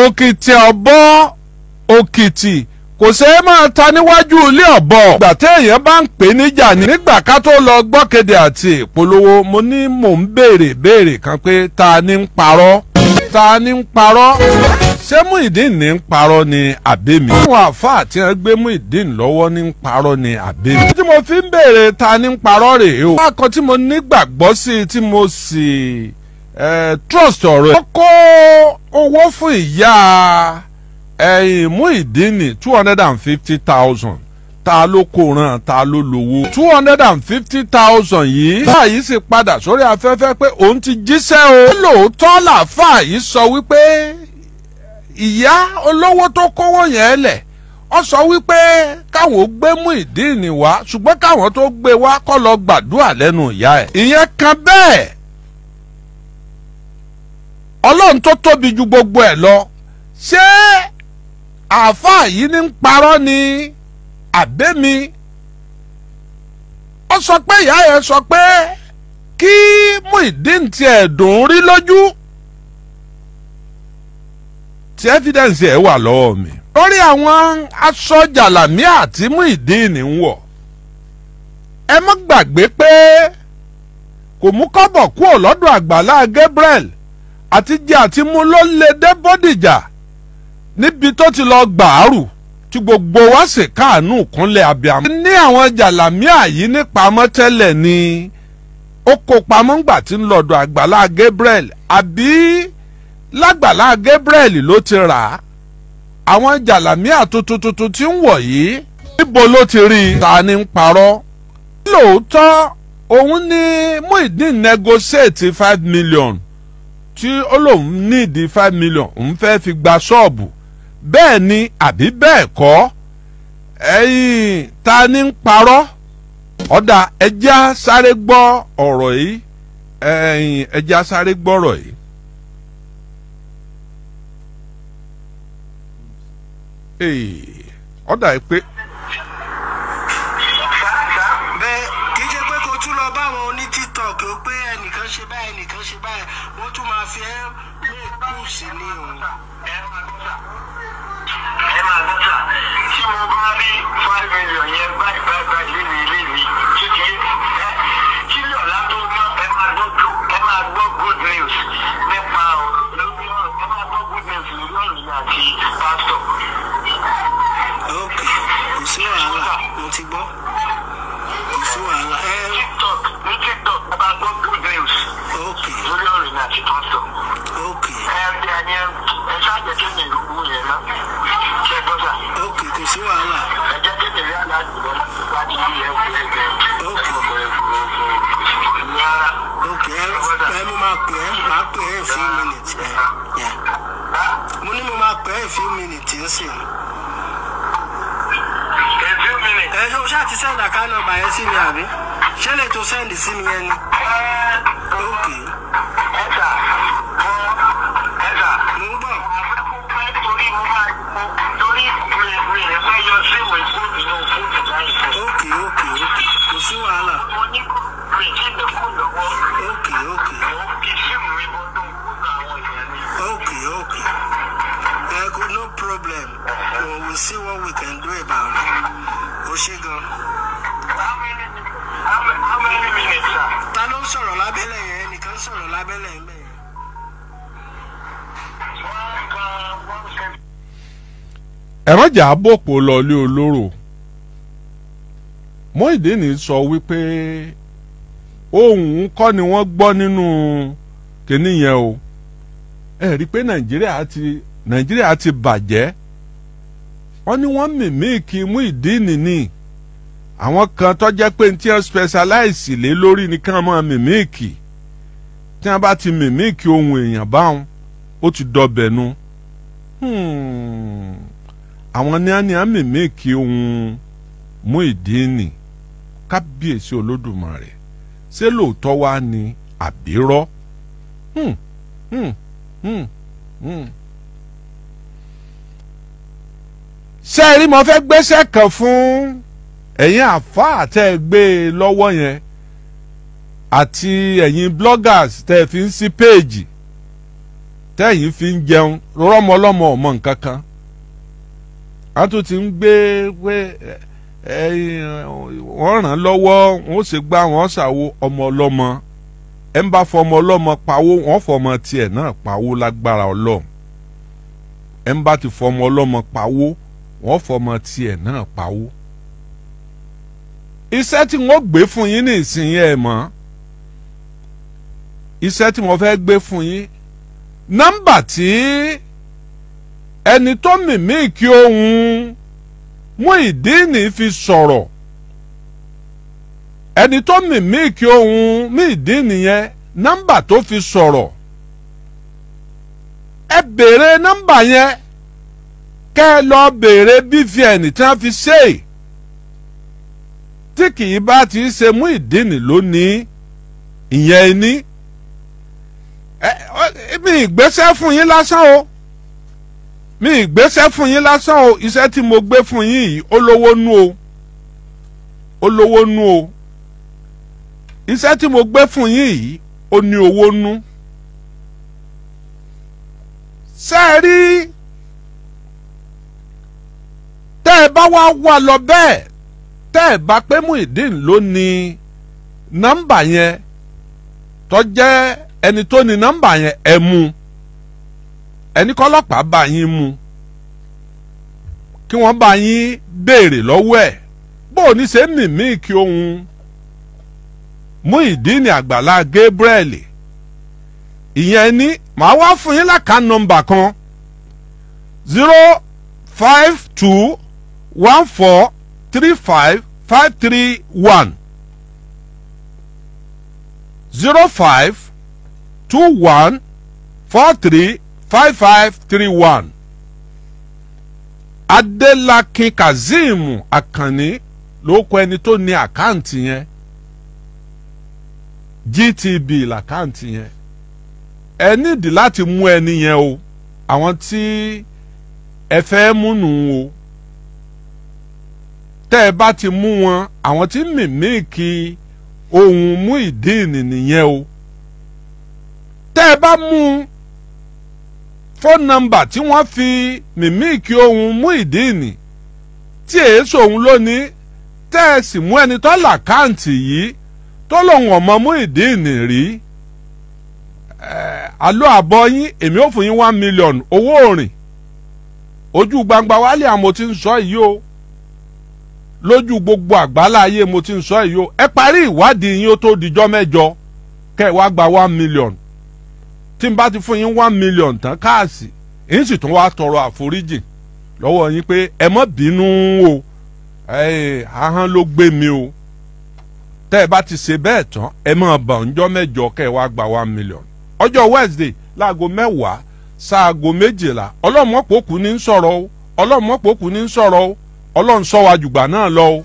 òkìtì ọ̀bọ òkìtì kò ṣeé máa ta níwájú ilé ọ̀bọ. ìgbà téèyàn bá ń pè níjà ni. nígbà ká tó lọ gbọ́kéde àti ìpolówó mo ní mò ń béèrè kan pé ta ni ń parọ́. ta ni ń parọ́. ṣé Muyideen ní ń parọ́ ni àbẹ́mi. àwọn àfáà tí wọ́n gbé Muyideen lọ́wọ́ ní ń parọ́ ni àbẹ́mi. tí mo fi ń béèrè ta ni ń parọ́ rèé o. bákan tí mo nígbàgbọ́ sí tí mo sì trust ọ̀rọ̀ ẹ̀. wọ́n kó owó fún ìyá Muyideen 250,000 ta ló kó ràn ta ló lówó 250,000 yìí. báyìí sì padà sórí afẹ́fẹ́ pé òun ti jíṣẹ́ o. lóòótọ́ làáfàá yìí sọ wípé ìyá olówó tó kówó yẹn lẹ̀ ó sọ wípé káwọn gbé Muyideen wá ṣùgbọ́n káwọn tó gbé wá kó lọ gbàdúrà lẹ́nu ìyá ẹ̀. ìyẹn kan bẹ́ẹ̀ ọlọ́run tó tóbi ju gbogbo ẹ̀ lọ ṣé àáfàá yìí ní ń parọ́ ni àbẹ́mi. ó sọ pé ìyá yẹn sọ pé kí Muyideen tiẹ̀ dùn rí lójú tí evidence ẹ̀ wà lọ́wọ́ mi. lórí àwọn aṣọ jàlámíà tí Muyideen ń wọ̀ ẹ má gbàgbé pé kò mú kọ́bọ̀ kúrò lọ́dọ̀ Àgbàlá Gabriel àti jẹ àti mú ló lè dé Bódìjà níbi tó ti lọ gbàárù tí gbogbo wa sì káàánú kúnlẹ̀ abiyamọ. ní àwọn jàlámíà yìí ní pamọ́ tẹ́lẹ̀ ni ó kó pamọ́ ńgbà tí ń lọ́dọ̀ Àgbàlá Gabriel àbí lágbàlá Gabriel ló ti rà á. àwọn jàlámíà tuntun tí ń wọ̀ yìí níbo ló ti rí i. ta ni ń parọ́. lóòótọ́ òun ní Muyideen negotiate 5 million tí ó lóun nídìí 5 million òun fẹ́ fi gba ṣọ́ọ̀bù bẹ́ẹ̀ ni àbí bẹ́ẹ̀ kọ́ ẹ̀yin ta ni ń parọ́. ọ̀dà ẹja sáré gbọ́ ọ̀rọ̀ yìí ẹja sáré gbọ́rọ̀ yìí. ọ̀dà yìí pé. bẹ́ẹ̀ kì í ṣe pé kó tún lọ bá àwọn oní TikTok ó pé ẹnìkan ṣe báyìí ẹnìkan ṣe báyìí wọ́n tún máa fi ẹ́ kú sí ni o. ẹ máa gbọ́dọ̀ tí mo bá rí 5 million yẹn báyìí lémi tí kí lọ́la tó mọ́ ẹ máa gbọ́ good news nípa ẹ máa gbọ́ good news lórí ọ̀rìn àti pásítọ̀. ok kò sí wàhálà mo ti gbọ́ kò sí wàhálà. ní TikTok ẹ máa gbọ́ good news lórí ọ̀rìn àti pásítọ̀. ok ẹ ṣáàjẹ́ kí ni ìlú yẹn náà ṣe gbọ́dọ̀. ok kò sí wàhálà. ẹ jẹ́ kí ni ìyá aláàjì lọ láti bí ẹgbẹ́ ok ẹ mo máa pè é in few minutes mo ní mo máa pè é in few minutes ń sìn. ẹ ṣe o ṣáà ti send account number yẹn sí mi àbí ṣé lè tó send sí mi yẹn ni. ok mo ń bọ̀. ok kò sí wàhálà. ok no problem we'll see what we can do about it. o ṣe gan. How many minutes, sir? ta ló ń sọ̀rọ̀ lábẹ́lẹ̀ yẹn ẹnìkan ń sọ̀rọ̀ lábẹ́lẹ̀ yẹn bẹ́ẹ̀. ẹ má jà bòpò lọlé olóró. Muyideen sọ wípé ohun kọ́ ni wọ́n gbọ́ nínú kínní yẹn o. ẹ rí i pé Nàìjíríà ti bàjẹ́. wọ́n ní wọ́n mìmíìkì Muyideen ní àwọn kan tó jẹ́ pé tí wọ́n specialize lé lórí ní ká máa mìmíìkì. tí wọ́n bá ti mìmíìkì ohun èèyàn báwọn ó ti dọbẹ̀ nu. àwọn ní á mìmíìkì ohun Muyideen kábíyèsí Olódùmarè ṣé lóòótọ́ wá ní àbírọ́. ṣé ẹ rí mo fẹ́ gbéṣẹ́ kan fún ẹ̀yin àfáà tẹ́ ẹ gbé e lọ́wọ́ yẹn àti ẹ̀yin bloggers tẹ́ ẹ fi ń sí péèjì tẹ́yìn fi ń jẹun rọ́mọlọ́mọ ọmọ nǹkan kan a tún ti ń gbé pé wọ́n ràn lọ́wọ́ wọ́n sì gbá wọn ṣàwo ọmọ ọlọ́mọ ẹ̀ ń bá fọmọ ọlọ́mọ pawó wọ́n fọmọ tiẹ̀ náà pawó lágbára Ọlọ́run ẹ̀ ń bá ti fọmọ ọlọ́mọ pawó wọ́n fọmọ tiẹ̀ náà pawó. iṣẹ́ tí wọ́n gbé fún yín ní ìsinyìí ẹ̀ mọ́ iṣẹ́ tí wọ́n fẹ́ gbé fún yín nọ́mbà tí ẹni tó mìmíìkì ohun Muyideen fi sọ̀rọ̀ ẹni tó mìmíìkì ohun Muyideen yẹn nọ́mbà tó fi sọ̀rọ̀ ẹ béèrè nọ́mbà yẹn kẹ́ ẹ lọ béèrè BVN tí wọ́n fi ṣe tí kì í bá ti ṣe Muyideen lónìí ìyẹn ní mi ìgbésẹ̀ fún yín lásán o mi ìgbésẹ̀ fún yín lásán o iṣẹ́ tí mo gbé fún yín yìí olówó nú o olówó nú o iṣẹ́ tí mo gbé fún yín yìí ó ní owó nú ṣé ẹ rí tẹ́ ẹ bá wá lọ bẹ́ẹ̀ tẹ́ ẹ bá pé Muyideen ló ní nọ́mbà yẹn tó jẹ́ ẹni tó ní nọ́mbà yẹn ẹ mú ẹni kọ́lọ́pàá bá yín mú kí wọ́n bá yín béèrè lọ́wọ́ ẹ̀ bó o ní ṣe mìmíìkì ohun Muyideen Àgbàlá Gabriel ìyẹn ní màá wá fún yín láka nọ́mbà kan 05214355331 0521435531 Adélákin Kazeem Àkànní ló kọ ẹni tó ní àkáǹtì yẹn GTB làkáǹtì yẹn ẹ nídìí láti mú ẹni yẹn o àwọn tí ẹ fẹ́ múnú o tẹ́ ẹ bá ti mú wọn àwọn tí mìmíìkì ohun Muyideen nìyẹn o tẹ́ ẹ bá mú fóònù nọ́mbà tí wọ́n fi mìmíìkì ohun Muyideen tí èso òun lónìí tẹ́ ẹ sì mú ẹni tó làkáǹtì yìí tó lòun ọmọ Muyideen rí àlọ́ àbọ̀ yín èmi ò fún yín 1 million owó òrìn ojú gbangba wálé àmọ́ tí ń sọ yìí o lójú gbogbo àgbálá ayé mo ti ń sọ yìí o ẹ parí ìwádìí yín ó tó dijọ́ mẹ́jọ kẹ́ ẹ wá gba 1 million tí n bá ti fún yín 1 million tán káàsì èyí sì tún wá tọrọ àforíjì lọ́wọ́ yín pé ẹ má bínú o ahọ́n ló gbé mi o tẹ́ ẹ bá ti ṣe bẹ́ẹ̀ tán ẹ máa bọ̀ ńjọ́ mẹ́jọ kẹ́ ẹ wá gba 1 million ọjọ́ Wednesday láago 10 sáago 12 ọlọ́mọpòkù ní ń sọ̀rọ̀ o ọlọ́mọpòkù ní ń sọ̀rọ̀ o ọlọ́run sọ wa jùgbà náà lọ o.